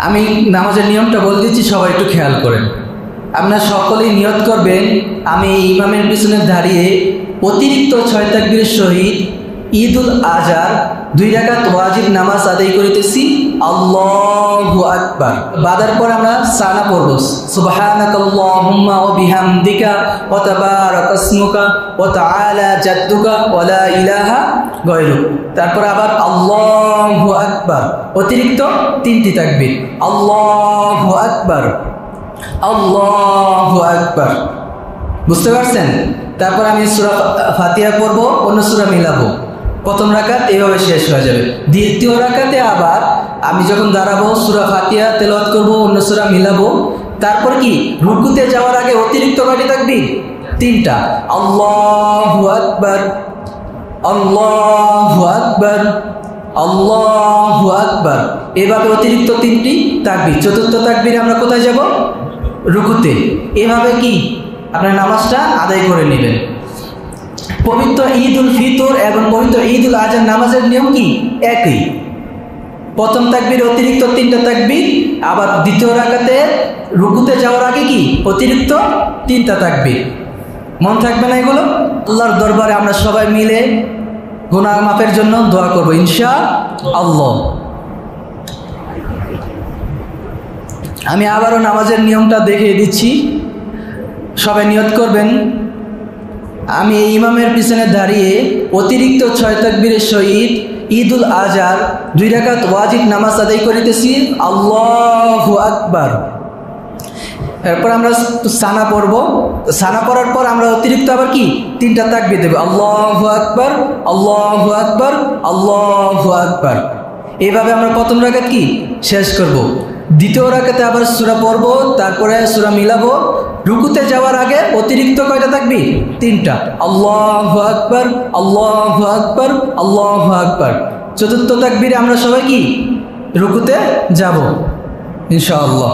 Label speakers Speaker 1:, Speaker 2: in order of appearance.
Speaker 1: আমি নামাজের নিয়মটা বলে দিচ্ছি, সবাই একটু খেয়াল করেন। আপনারা সকলেই নিয়ত করবেন, আমি ইমামের পিছনে দাঁড়িয়ে অতিরিক্ত 6 তাকবীরের সহিত ঈদুল আজহার 2 রাকাত ওয়াজিব নামাজ আদায় করিতেছি। আল্লাহু আকবার। বাদার পর আমরা সানা পড়ব, সুবহানাকাল্লাহুম্মা ওয়া বিহামদিকা ওয়া তাবারাকা ইসমুকা ওয়া তাআলা জাদ্দুকা ওয়া লা ইলাহা গায়রুক। তারপর আবার আল্লাহু আকবার, অতিরিক্ত 3টি তাকবীর, আল্লাহু আকবার, আল্লাহু আকবার। বুঝতে পারছেন? তারপর আমি সূরা ফাতিহা পড়ব, অন্য সূরা মিলাবো। প্রথম রাকাত এইভাবে শেষ হয়ে যাবে। দ্বিতীয় রাকাতে আবার আমি যখন দাঁড়াবো সূরা ফাতিহা তেলাওয়াত করব, অন্য সূরা মিলাবো। তারপর কি রুকুতে যাওয়ার আগে অতিরিক্ত কয়টি তাকবীর? 3টা, আল্লাহু আকবার, আল্লাহু আকবার, আল্লাহু আকবার। এভাবে অতিরিক্ত 3টি তাকবীর। চতুর্থ তাকবীরে আমরা কোথায় যাব? রুকুতে। এভাবে কি আপনার নামাজটা আদায় করে নেবেন। পবিত্র ঈদ উল ফিতর এবং পবিত্র ঈদ উল আজহার নামাজের নিয়ম কি? একই। প্রথম তাকবীর অতিরিক্ত 3টা তাকবীর, আবার দ্বিতীয় রাকাতে রুকুতে যাওয়ার আগে কি অতিরিক্ত 3টা তাকবীর। মন থাকবে না এগুলো? আল্লাহর দরবারে আমরা সবাই মিলে গুনাহ মাফের জন্য দোয়া করব ইনশাআল্লাহ। আমি আবারও নামাজের নিয়মটা দেখিয়ে দিচ্ছি, সবাই নিয়ত করবেন। আমি এই ইমামের পিছনে দাঁড়িয়ে অতিরিক্ত 6 তাকবীরের সহিত ঈদুল আজহার 2 রাকাত ওয়াজিব নামাজ আদায় করিতেছি। আল্লাহু আকবার। এরপর আমরা সানা পড়ব। সানা পড়ার পর আমরা অতিরিক্ত আবার কি 3টা তাকবীর দেব, আল্লাহু আকবার, আল্লাহু আকবার, আল্লাহু আকবার। এইভাবে আমরা প্রথম রাকাত কি শেষ করব। দ্বিতীয় রাকাতে আবার সূরা পড়ব, তারপরে সূরা মিলাবো। রুকুতে যাওয়ার আগে অতিরিক্ত কয়টা তাকবীর? 3টা, আল্লাহু আকবার, আল্লাহু আকবার, আল্লাহু আকবার। চতুর্থ তাকবীরে আমরা সবাই কি রুকুতে যাব ইনশাআল্লাহ।